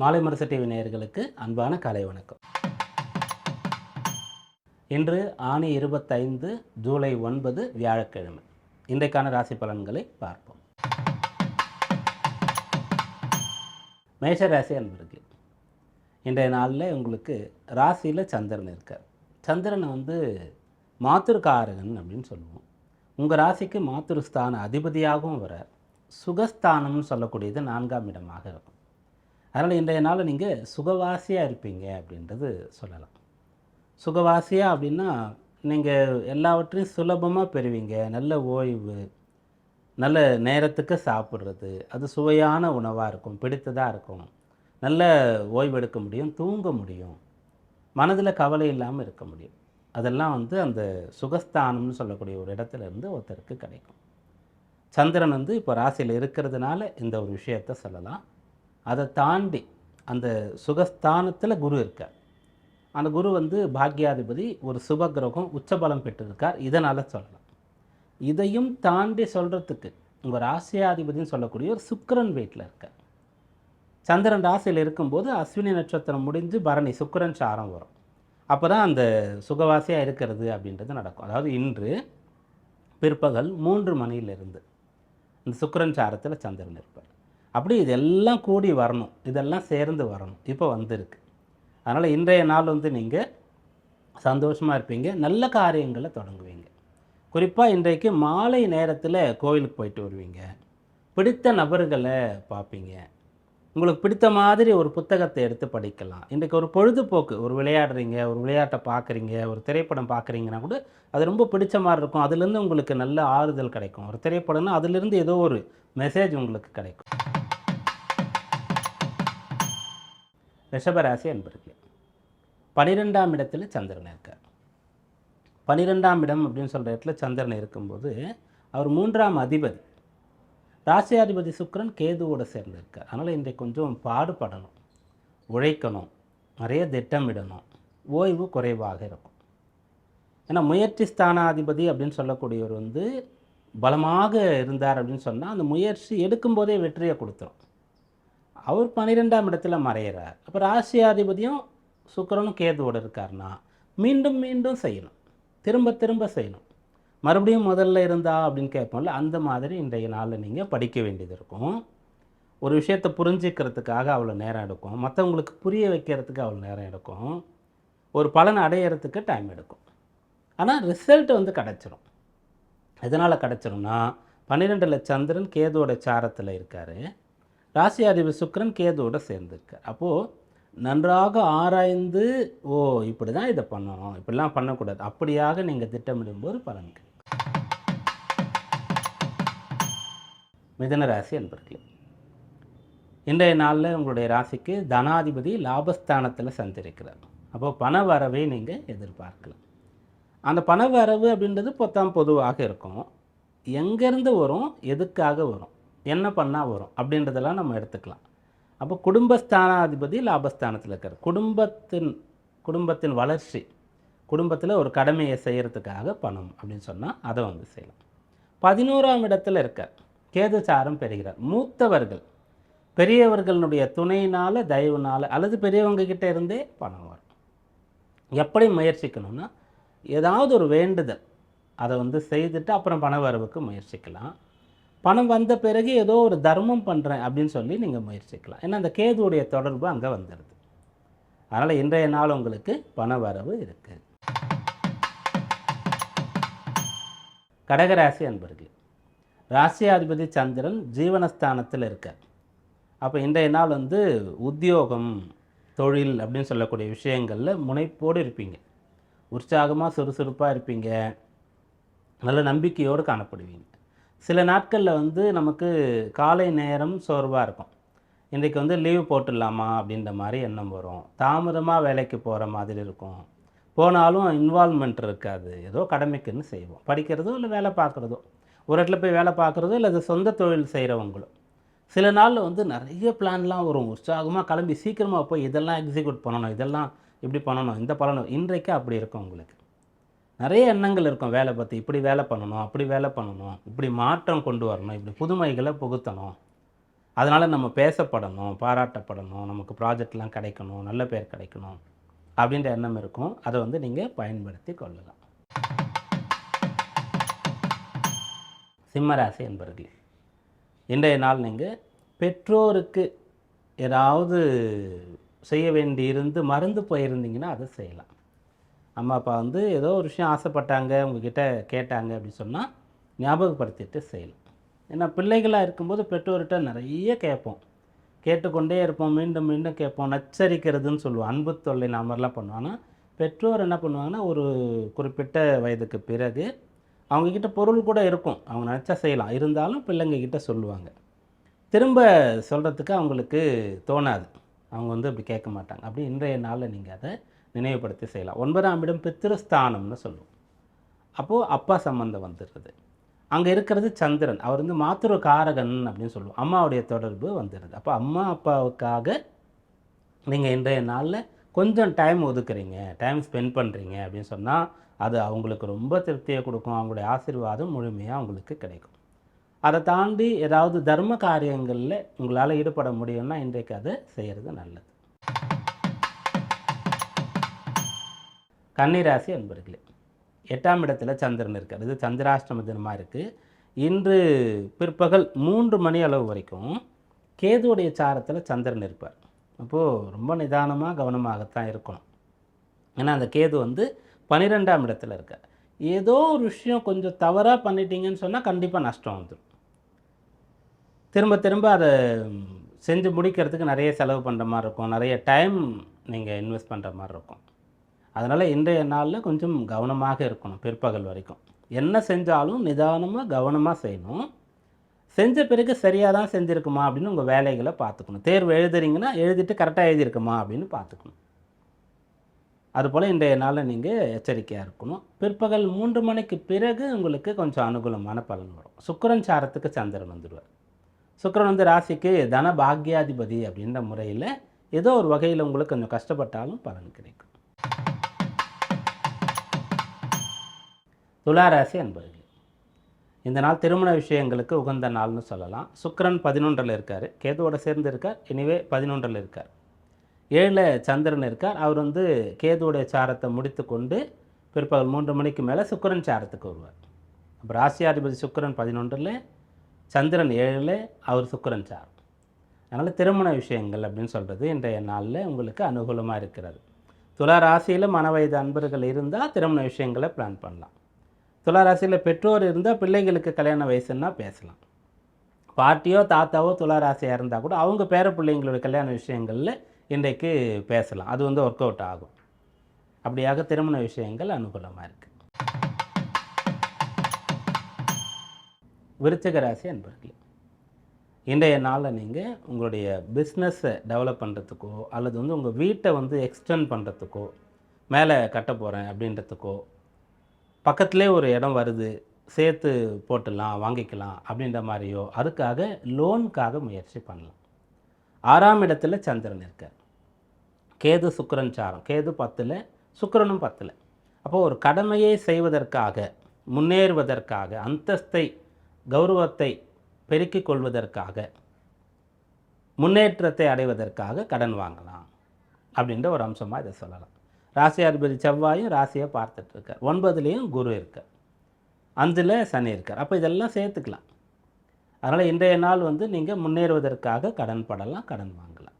மாலை முரசு டிவி நேயர்களுக்கு அன்பான காலை வணக்கம். இன்று ஆனி 25 ஜூலை 9 வியாழக்கிழமை. இன்றைக்கான ராசி பலன்களை பார்ப்போம். மேஷ ராசி அன்பர்களே, இன்றைய நாளில் உங்களுக்கு ராசியில் சந்திரன் இருக்கார். சந்திரனை மாத்திருக்காரகன் அப்படின்னு சொல்லுவோம். உங்கள் ராசிக்கு மாத்திருஸ்தான அதிபதியாகவும் வரார். சுகஸ்தானம்னு சொல்லக்கூடியது 4ஆம் இடமாக இருக்கும். அதனால் இன்றைய நாள் நீங்கள் சுகவாசியாக இருப்பீங்க அப்படின்றது சொல்லலாம். சுகவாசியாக அப்படின்னா நீங்கள் எல்லாவற்றையும் சுலபமாக பெறுவீங்க. நல்ல ஓய்வு, நல்ல நேரத்துக்கு சாப்பிட்றது, அது சுவையான உணவாக இருக்கும், பிடித்ததாக இருக்கும். நல்ல ஓய்வு எடுக்க முடியும், தூங்க முடியும், மனதில் கவலை இல்லாமல் இருக்க முடியும். அதெல்லாம் அந்த சுகஸ்தானம்னு சொல்லக்கூடிய ஒரு இடத்துல இருந்து ஒருத்தருக்கு கிடைக்கும். சந்திரன் இப்போ ராசியில் இருக்கிறதுனால இந்த ஒரு விஷயத்தை சொல்லலாம். அதை தாண்டி அந்த சுகஸ்தானத்தில் குரு இருக்கார். அந்த குரு பாக்யாதிபதி, ஒரு சுபகிரகம், உச்சபலம் பெற்றிருக்கார். இதனால் சொல்லலாம். இதையும் தாண்டி சொல்கிறதுக்கு உங்கள் ராசியாதிபதினு சொல்லக்கூடிய ஒரு சுக்கிரன் வீட்டில் இருக்கார். சந்திரன் ராசியில் இருக்கும்போது அஸ்வினி நட்சத்திரம் முடிஞ்சு பரணி சுக்கிரன் சாரம் வரும். அப்போ தான் அந்த சுகவாசியாக இருக்கிறது அப்படின்றது நடக்கும். அதாவது இன்று பிற்பகல் 3 மணியிலிருந்து இந்த சுக்கிரன் சாரத்தில் சந்திரன் இருப்பார். அப்படி இதெல்லாம் கூடி வரணும், இதெல்லாம் சேர்ந்து வரணும். இப்போ வந்திருக்கு. அதனால் இன்றைய நாள் நீங்கள் சந்தோஷமாக இருப்பீங்க, நல்ல காரியங்களை தொடங்குவீங்க. குறிப்பாக இன்றைக்கு மாலை நேரத்தில் கோவிலுக்கு போயிட்டு வருவீங்க, பிடித்த நபர்களை பார்ப்பீங்க, உங்களுக்கு பிடித்த மாதிரி ஒரு புத்தகத்தை எடுத்து படிக்கலாம். இன்றைக்கு ஒரு பொழுதுபோக்கு, ஒரு விளையாடுறீங்க, ஒரு விளையாட்டை பார்க்குறீங்க, ஒரு திரைப்படம் பார்க்குறீங்கன்னா கூட அது ரொம்ப பிடிச்ச மாதிரி இருக்கும். அதுலேருந்து உங்களுக்கு நல்ல ஆறுதல் கிடைக்கும். ஒரு திரைப்படம்னா அதுலேருந்து ஏதோ ஒரு மெசேஜ் உங்களுக்கு கிடைக்கும். ரிஷபராசி அன்பர்களே, 12ஆம் இடத்துல சந்திரன் இருக்கார். 12ஆம் இடம் அப்படின்னு சொல்கிற இடத்துல சந்திரன் இருக்கும்போது அவர் 3ஆம் அதிபதி. ராசியாதிபதி சுக்கிரன் கேதுவோடு சேர்ந்திருக்கார். அதனால் இன்றைக்கு கொஞ்சம் பாடுபடணும், உழைக்கணும், நிறைய திட்டமிடணும், ஓய்வு குறைவாக இருக்கும். ஏன்னா முயற்சி ஸ்தானாதிபதி அப்படின்னு சொல்லக்கூடியவர் பலமாக இருந்தார் அப்படின்னு சொன்னால் அந்த முயற்சி எடுக்கும்போதே வெற்றியை கொடுத்துரும். அவர் 12ஆம் இடத்துல மறையிறார். அப்போ ராசியாதிபதியும் சுக்கிரனும் கேதுவோடு இருக்காருன்னா மீண்டும் மீண்டும் செய்யணும், திரும்ப திரும்ப செய்யணும். மறுபடியும் முதல்ல இருந்தா அப்படின்னு கேட்போம்ல, அந்த மாதிரி இன்றைய நாளில் நீங்கள் படிக்க வேண்டியது இருக்கும். ஒரு விஷயத்தை புரிஞ்சிக்கிறதுக்காக அவ்வளோ நேரம் எடுக்கும், மற்றவங்களுக்கு புரிய வைக்கிறதுக்கு அவ்வளோ நேரம் எடுக்கும், ஒரு பலன் அடையிறதுக்கு டைம் எடுக்கும். ஆனால் ரிசல்ட் கிடச்சிரும். எதனால் கிடச்சிரும்னா 12ல் சந்திரன் கேதுவோட சாரத்தில் இருக்கார். ராசியாதிபதி சுக்கிரன் கேதுவோடு சேர்ந்துருக்கார். அப்போது நன்றாக ஆராய்ந்து, இப்படி தான் இதை பண்ணணும், இப்படிலாம் பண்ணக்கூடாது, அப்படியாக நீங்கள் திட்டமிடும்போது பலன்கள். மிதுன ராசி அன்பர்களே, இன்றைய நாளில் உங்களுடைய ராசிக்கு தனாதிபதி லாபஸ்தானத்தில் சஞ்சரிக்கிறார். அப்போது பண வரவை நீங்கள் எதிர்பார்க்கலாம். அந்த பண வரவு அப்படின்றது பொதுவாக இருக்கும். எங்கேருந்து வரும், எதுக்காக வரும், என்ன பண்ணால் வரும் அப்படின்றதெல்லாம் நம்ம எடுத்துக்கலாம். அப்போ குடும்பஸ்தானாதிபதி லாபஸ்தானத்தில் இருக்கார். குடும்பத்தின் வளர்ச்சி, குடும்பத்தில் ஒரு கடமையை செய்கிறதுக்காக பணம் அப்படின்னு சொன்னால் அதை செய்யலாம். 11ஆம் இடத்துல இருக்கார். கேது சாரம் பெறுகிறார். மூத்தவர்கள், பெரியவர்களுடைய துணையினால், தயவுனால் அல்லது பெரியவங்க கிட்டே இருந்தே பணம் வரும். எப்படி முயற்சிக்கணும்னா, ஏதாவது ஒரு வேண்டுதல் அதை செய்துட்டு அப்புறம் பண வரவுக்கு முயற்சிக்கலாம். பணம் வந்த பிறகு ஏதோ ஒரு தர்மம் பண்ணுறேன் அப்படின்னு சொல்லி நீங்கள் முயற்சிக்கலாம். ஏன்னா அந்த கேதுவுடைய தொடர்பு அங்கே வந்துடுது. அதனால் இன்றைய நாள் உங்களுக்கு பண வரவு இருக்குது. கடகராசி அன்பர்களே, ராசியாதிபதி சந்திரன் ஜீவனஸ்தானத்தில் இருக்கார். அப்போ இன்றைய நாள் உத்தியோகம், தொழில் அப்படின்னு சொல்லக்கூடிய விஷயங்களில் முனைப்போடு இருப்பீங்க. உற்சாகமாக சுறுசுறுப்பாக இருப்பீங்க, நல்ல நம்பிக்கையோடு காணப்படுவீங்க. சில நாட்களில் நமக்கு காலை நேரம் சோர்வாக இருக்கும். இன்றைக்கு லீவு போட்டுடலாமா அப்படின்ற மாதிரி எண்ணம் வரும். தாமதமாக வேலைக்கு போகிற மாதிரி இருக்கும். போனாலும் இன்வால்மெண்ட் இருக்காது. ஏதோ கடமைக்குன்னு செய்வோம், படிக்கிறதோ இல்லை வேலை பார்க்குறதோ, ஒரு இடத்துல போய் வேலை பார்க்குறதோ இல்லை அது சொந்த தொழில் செய்கிறவங்களும். சில நாளில் நிறைய பிளான்லாம் வரும். உற்சாகமாக கிளம்பி சீக்கிரமாக போய் இதெல்லாம் எக்ஸிக்யூட் பண்ணணும், இதெல்லாம் இப்படி பண்ணணும், இந்த பண்ணணும். இன்றைக்கு அப்படி இருக்கும். உங்களுக்கு நிறைய எண்ணங்கள் இருக்கும் வேலை பற்றி. இப்படி வேலை பண்ணணும், அப்படி வேலை பண்ணணும், இப்படி மாற்றம் கொண்டு வரணும், இப்படி புதுமைகளை புகுத்தணும். அதனால் நம்ம பேசப்படணும், பாராட்டப்படணும், நமக்கு ப்ராஜெக்ட்லாம் கிடைக்கணும், நல்ல பேர் கிடைக்கணும் அப்படின்ற எண்ணம் இருக்கும். அதை வந்து நீங்கள் பயன்படுத்தி கொள்ளலாம். சிம்மராசி என்பர்களே, இன்றைய நாள் நீங்கள் பெற்றோருக்கு ஏதாவது செய்ய வேண்டியிருந்து மறந்து போயிருந்தீங்கன்னா அதை செய்யலாம். அம்மா அப்பா வந்து ஏதோ ஒரு விஷயம் ஆசைப்பட்டாங்க, உங்ககிட்ட கேட்டாங்க அப்படின்னு சொன்னால் ஞாபகப்படுத்திட்டு செய்யலாம். ஏன்னா பிள்ளைகளாக இருக்கும்போது பெற்றோர்கிட்ட நிறைய கேட்போம், கேட்டுக்கொண்டே இருப்போம், மீண்டும் மீண்டும் கேட்போம், நச்சரிக்கிறதுன்னு சொல்லுவோம், அன்பு தொல்லை நாமெல்லாம் பண்ணுவோம். ஆனால் பெற்றோர் என்ன பண்ணுவாங்கன்னா, ஒரு குறிப்பிட்ட வயதுக்கு பிறகு அவங்கக்கிட்ட பொருள் கூட இருக்கும், அவங்க நினச்சா செய்யலாம், இருந்தாலும் பிள்ளைங்கக்கிட்ட சொல்லுவாங்க. திரும்ப சொல்கிறதுக்கு அவங்களுக்கு தோணாது, அவங்க வந்து அப்படி கேட்க மாட்டாங்க. அப்படி இன்றைய நாளில் நீங்கள் அதை நினைவுபடுத்தி செய்யலாம். 9ஆம் இடம் பித்ருஸ்தானம்னு சொல்லுவோம். அப்போது அப்பா சம்பந்தம் வந்துடுறது. அங்கே இருக்கிறது சந்திரன், அவர் வந்து மாத்திரு காரகன் அப்படின்னு சொல்லுவோம். அம்மாவுடைய தொடர்பு வந்துடுது. அப்போ அம்மா அப்பாவுக்காக நீங்கள் இன்றைய நாளில் கொஞ்சம் டைம் ஒதுக்குறீங்க, டைம் ஸ்பெண்ட் பண்ணுறீங்க அப்படின்னு சொன்னால் அது அவங்களுக்கு ரொம்ப திருப்தியை கொடுக்கும். அவங்களுடைய ஆசீர்வாதம் முழுமையாக அவங்களுக்கு கிடைக்கும். அதை தாண்டி ஏதாவது தர்ம காரியங்களில் உங்களால் ஈடுபட முடியும்னா இன்றைக்கு அதை செய்கிறது நல்லது. கன்னிராசி அன்பர்களே, 8ஆம் இடத்துல சந்திரன் இருக்கார். இது சந்திராஷ்டம தினமாக இருக்குது. இன்று பிற்பகல் 3 மணி அளவு வரைக்கும் கேதுவுடைய சாரத்தில் சந்திரன் இருப்பார். அப்போது ரொம்ப நிதானமாக கவனமாகத்தான் இருக்கணும். ஏன்னா அந்த கேது வந்து 12ஆம் இடத்துல இருக்கார். ஏதோ ஒரு விஷயம் கொஞ்சம் தவறாக பண்ணிட்டீங்கன்னு சொன்னால் கண்டிப்பாக நஷ்டம் வந்துடும். திரும்ப திரும்ப அதை செஞ்சு முடிக்கிறதுக்கு நிறைய செலவு பண்ணுற மாதிரி இருக்கும், நிறைய டைம் நீங்கள் இன்வெஸ்ட் பண்ணுற மாதிரி இருக்கும். அதனால் இன்றைய நாளில் கொஞ்சம் கவனமாக இருக்கணும். பிற்பகல் வரைக்கும் என்ன செஞ்சாலும் நிதானமாக கவனமாக செய்யணும். செஞ்ச பிறகு சரியாக தான் செஞ்சுருக்குமா அப்படின்னு உங்கள் வேலைகளை பார்த்துக்கணும். தேர்வு எழுதுறீங்கன்னா எழுதிட்டு கரெக்டாக எழுதியிருக்குமா அப்படின்னு பார்த்துக்கணும். அதுபோல் இன்றைய நாளில் நீங்கள் எச்சரிக்கையாக இருக்கணும். பிற்பகல் 3 மணிக்கு பிறகு உங்களுக்கு கொஞ்சம் அனுகூலமான பலன் வரும். சுக்கிரன் சாரத்துக்கு சந்திரன் வந்துடுவார். சுக்கிரன் வந்து ராசிக்கு தன பாக்யாதிபதி அப்படின்ற முறையில் ஏதோ ஒரு வகையில் உங்களுக்கு கொஞ்சம் கஷ்டப்பட்டாலும் பலன் கிடைக்கும். துளாராசி அன்பர்களே, இந்த நாள் திருமண விஷயங்களுக்கு உகந்த நாள்னு சொல்லலாம். சுக்கிரன் 11ல் இருக்கார், கேதுவோட சேர்ந்து இருக்கார். எனிவே 11ல் இருக்கார். 7ல் சந்திரன் இருக்கார். அவர் வந்து கேதுவோடைய சாரத்தை முடித்து கொண்டு பிற்பகல் 3 மணிக்கு மேலே சுக்கிரன் சாரத்துக்கு வருவார். அப்போ ராசியாதிபதி சுக்கிரன் 11ல், சந்திரன் 7ல், அவர் சுக்கிரன் சாரம். அதனால் திருமண விஷயங்கள் அப்படின்னு சொல்கிறது இன்றைய நாளில் உங்களுக்கு அனுகூலமாக இருக்கிறது. துலா ராசியில் மனவயது அன்பர்கள் இருந்தால் திருமண விஷயங்களை பிளான் பண்ணலாம். துலா ராசியில் பெற்றோர் இருந்தால் பிள்ளைங்களுக்கு கல்யாண வயசுன்னா பேசலாம். பாட்டியோ தாத்தாவோ துலா ராசியாக இருந்தால் கூட அவங்க பேர பிள்ளைங்களோட கல்யாண விஷயங்களில் இன்றைக்கு பேசலாம். அது வந்து ஒர்க் அவுட் ஆகும். அப்படியாக திருமண விஷயங்கள் அனுகூலமாக இருக்குது. விருச்சிக ராசி அன்பர்களே, இன்றைய நாளில் நீங்கள் உங்களுடைய பிஸ்னஸை டெவலப் பண்ணுறதுக்கோ அல்லது வந்து உங்கள் வீட்டை வந்து எக்ஸ்டெண்ட் பண்ணுறதுக்கோ, மேலே கட்ட போகிறேன் அப்படின்றதுக்கோ, பக்கத்துலேயே ஒரு இடம் வருது சேர்த்து போட்டுடலாம் வாங்கிக்கலாம் அப்படின்ற மாதிரியோ, அதுக்காக லோனுக்காக முயற்சி பண்ணலாம். 6ஆம் இடத்துல சந்திரன் இருக்கார். கேது சுக்கிரன் சாரம். கேது 10ல், சுக்கிரனும் 10ல். அப்போது ஒரு கடமையை செய்வதற்காக, முன்னேறுவதற்காக, அந்தஸ்தை கௌரவத்தை பெருக்கிக் கொள்வதற்காக, முன்னேற்றத்தை அடைவதற்காக கடன் வாங்கலாம் அப்படின்ற ஒரு அம்சமாக இதை சொல்லலாம். ராசியாதிபதி செவ்வாயும் ராசியை பார்த்துட்ருக்கார். 9லேயும் குரு இருக்கார். 5ல் சனி இருக்கார். அப்போ இதெல்லாம் சேர்த்துக்கலாம். அதனால் இன்றைய நாள் வந்து நீங்கள் முன்னேறுவதற்காக கடன் படலாம், கடன் வாங்கலாம்.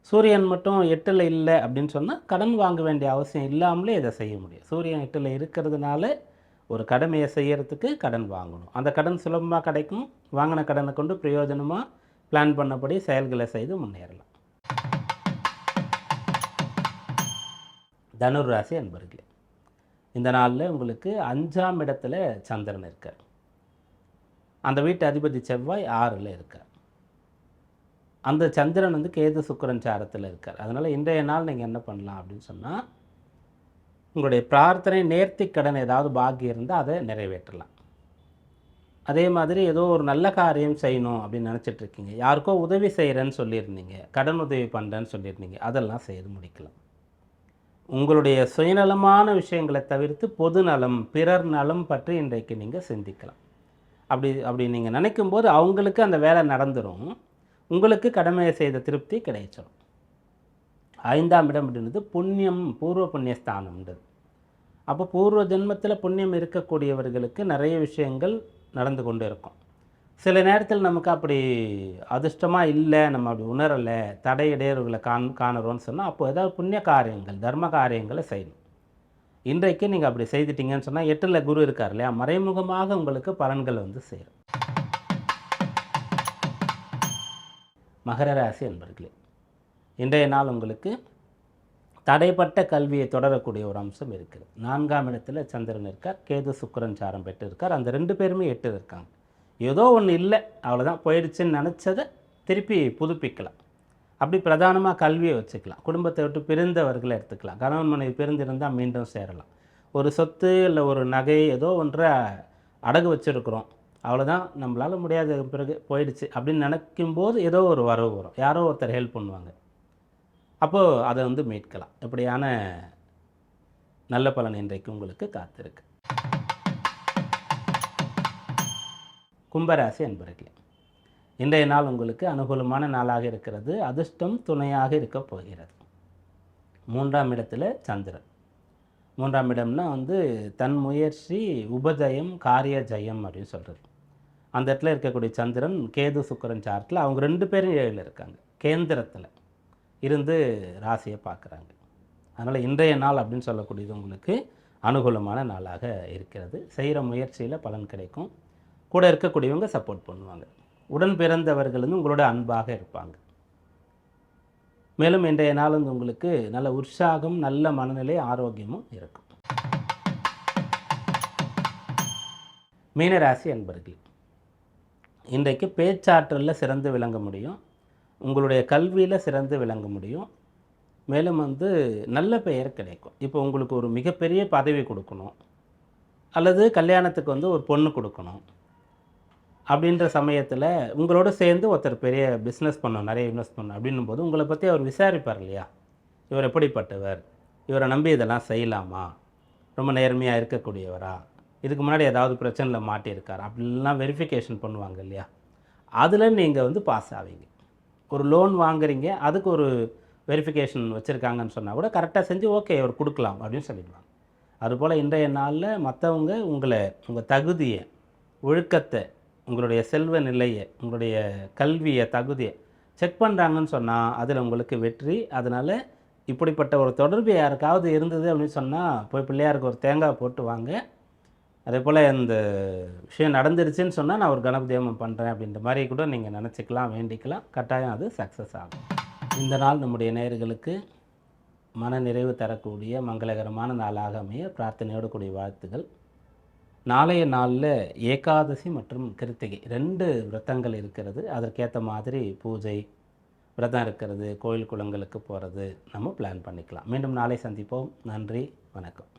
சூரியன் மட்டும் 8ல் இல்லை அப்படின்னு சொன்னால் கடன் வாங்க வேண்டிய அவசியம் இல்லாமலே இதை செய்ய முடியும். சூரியன் 8ல் இருக்கிறதுனால ஒரு கடமையை செய்கிறதுக்கு கடன் வாங்கணும். அந்த கடன் சுலபமாக கிடைக்கும். வாங்கின கடனை கொண்டு பிரயோஜனமாக பிளான் பண்ணபடி செயல்களை செய்து முன்னேறலாம். தனுர் ராசி அன்பர்களே, இந்த நாளில் உங்களுக்கு 5ஆம் இடத்துல சந்திரன் இருக்கார். அந்த வீட்டு அதிபதி செவ்வாய் 6ல் இருக்கார். அந்த சந்திரன் வந்து கேது சுக்கிரன் சாரத்தில் இருக்கார். அதனால் இன்றைய நாள் நீங்கள் என்ன பண்ணலாம் அப்படின்னு சொன்னால், உங்களுடைய பிரார்த்தனை நேர்த்தி கடன் ஏதாவது பாக்கி இருந்தால் அதை நிறைவேற்றலாம். அதே மாதிரி ஏதோ ஒரு நல்ல காரியம் செய்யணும் அப்படின்னு நினச்சிட்ருக்கீங்க, யாருக்கோ உதவி செய்கிறேன்னு சொல்லியிருந்தீங்க, கடன் உதவி பண்ணுறேன்னு சொல்லியிருந்தீங்க, அதெல்லாம் செய்து முடிக்கலாம். உங்களுடைய சுயநலமான விஷயங்களை தவிர்த்து பொது நலம், பிறர் நலம் பற்றி இன்றைக்கு நீங்கள் சிந்திக்கலாம். அப்படி நீங்கள் நினைக்கும்போது அவங்களுக்கு அந்த வேலை நடந்துடும். உங்களுக்கு கடமையை செய்த திருப்தி கிடைச்சிடும். 5ஆம் இடம் அப்படின்றது புண்ணியம், பூர்வ புண்ணிய ஸ்தானம்ன்றது. அப்போ பூர்வ ஜென்மத்தில் புண்ணியம் இருக்கக்கூடியவர்களுக்கு நிறைய விஷயங்கள் நடந்து கொண்டு இருக்கும். சில நேரத்தில் நமக்கு அப்படி அதிர்ஷ்டமாக இல்லை, நம்ம அப்படி உணரலை, தடை இடையூறுகளை காணுறோன்னு சொன்னால் அப்போ ஏதாவது புண்ணிய காரியங்கள், தர்ம காரியங்களை செய்யணும். இன்றைக்கு நீங்கள் அப்படி செய்துட்டீங்கன்னு சொன்னால் 8ல் குரு இருக்கார் இல்லையா, மறைமுகமாக உங்களுக்கு பலன்கள் வந்து சேரும். மகர ராசி என்பர்களே, இன்றைய நாள் உங்களுக்கு தடைப்பட்ட கல்வியை தொடரக்கூடிய ஒரு அம்சம் இருக்குது. 4ஆம் இடத்துல சந்திரன் இருக்கார், கேது சுக்கிரன் சாரம் பெற்று இருக்கார். அந்த 2 பேருமே 8 இருக்காங்க. ஏதோ ஒன்று இல்லை, அவ்வளோதான், போயிடுச்சுன்னு நினச்சதை திருப்பி புதுப்பிக்கலாம். அப்படி பிரதானமாக கல்வியை வச்சுக்கலாம். குடும்பத்தை விட்டு பிரிந்தவர்களை எடுத்துக்கலாம். கணவன் மனைவி பிரிந்திருந்தால் மீண்டும் சேரலாம். ஒரு சொத்து இல்லை ஒரு நகை ஏதோ ஒன்றை அடகு வச்சுருக்குறோம், அவ்வளோதான், நம்மளால் முடியாத பிறகு போயிடுச்சு அப்படின்னு நினைக்கும்போது ஏதோ ஒரு வரவு வரும், யாரோ ஒருத்தர் ஹெல்ப் பண்ணுவாங்க. அப்போது அதை வந்து மீட்கலாம். இப்படியான நல்ல பலன் இன்றைக்கு உங்களுக்கு காத்திருக்கு. கும்பராசி அன்பர்களே, இன்றைய நாள் உங்களுக்கு அனுகூலமான நாளாக இருக்கிறது. அதிர்ஷ்டம் துணையாக இருக்க போகிறது. 3ஆம் இடத்துல சந்திரன். 3ஆம் இடம்னா வந்து தன் முயற்சி உபஜயம் காரிய ஜெயம் அப்படின்னு சொல்கிறது. அந்த இடத்துல இருக்கக்கூடிய சந்திரன் கேது சுக்கிரன் சார்ட்டில் அவங்க 2 பேரும் 7 இருக்காங்க. கேந்திரத்தில் இருந்து ராசியை பார்க்குறாங்க. அதனால் இன்றைய நாள் அப்படின்னு சொல்லக்கூடியது உங்களுக்கு அனுகூலமான நாளாக இருக்கிறது. செய்கிற முயற்சியில் பலன் கிடைக்கும். கூட இருக்கக்கூடியவங்க சப்போர்ட் பண்ணுவாங்க. உடன் பிறந்தவர்கள் வந்து உங்களோட அன்பாக இருப்பாங்க. மேலும் இன்றைய நாள் வந்து உங்களுக்கு நல்ல உற்சாகம், நல்ல மனநிலை, ஆரோக்கியமும் இருக்கும். மீனராசி அன்பர்கள், இன்றைக்கு பேச்சாற்றலில் சிறந்து விளங்க முடியும். உங்களுடைய கல்வியில் சிறந்து விளங்க முடியும். மேலும் வந்து நல்ல பெயர் கிடைக்கும். இப்போ உங்களுக்கு ஒரு மிகப்பெரிய பதவி கொடுக்கணும், அல்லது கல்யாணத்துக்கு வந்து ஒரு பொண்ணு கொடுக்கணும் அப்படின்ற சமயத்தில் உங்களோட சேர்ந்து ஒருத்தர் பெரிய பிஸ்னஸ் பண்ணணும், நிறைய இன்வெஸ்ட் பண்ணணும் அப்படின்னும் போது உங்களை பற்றி அவர் விசாரிப்பார் இல்லையா, இவர் எப்படிப்பட்டவர், இவரை நம்பி இதெல்லாம் செய்யலாமா, ரொம்ப நேர்மையாக இருக்கக்கூடியவரா, இதுக்கு முன்னாடி ஏதாவது பிரச்சனையில் மாட்டியிருக்கார் அப்படின்லாம் வெரிஃபிகேஷன் பண்ணுவாங்க இல்லையா. அதில் நீங்கள் வந்து பாஸ் ஆவீங்க. ஒரு லோன் வாங்குறீங்க, அதுக்கு ஒரு வெரிஃபிகேஷன் வச்சுருக்காங்கன்னு சொன்னால் கூட கரெக்டாக செஞ்சு ஓகே அவர் கொடுக்கலாம் அப்படின்னு சொல்லிடுவாங்க. அதுபோல் இன்றைய நாளில் மற்றவங்க உங்கள் தகுதியை, ஒழுக்கத்தை, உங்களுடைய செல்வ நிலையை, உங்களுடைய கல்வியை, தகுதியை செக் பண்ணுறாங்கன்னு சொன்னால் அதில் உங்களுக்கு வெற்றி. அதனால் இப்படிப்பட்ட ஒரு தொடர்பு யாருக்காவது இருந்தது அப்படின்னு சொன்னால் போய் பிள்ளையாருக்கு ஒரு தேங்காய் போட்டு வாங்க. அதே போல் இந்த விஷயம் நடந்துருச்சுன்னு சொன்னால் நான் ஒரு கணபதி ஹோமம் பண்ணுறேன் அப்படின்ற மாதிரி கூட நீங்கள் நினச்சிக்கலாம், வேண்டிக்கலாம். கட்டாயம் அது சக்ஸஸ் ஆகும். இந்த நாள் நம்முடைய நேயர்களுக்கு மன நிறைவு தரக்கூடிய மங்களகரமான நாளாக அமைய பிரார்த்தனையோடு கூடிய வாழ்த்துகள். நாளைய நாளில் ஏகாதசி மற்றும் கிருத்திகை 2 விரதங்கள் இருக்கிறது. அதற்கேற்ற மாதிரி பூஜை, விரதம் இருக்கிறது, கோயில் குளங்களுக்கு போகிறது நம்ம பிளான் பண்ணிக்கலாம். மீண்டும் நாளை சந்திப்போம். நன்றி, வணக்கம்.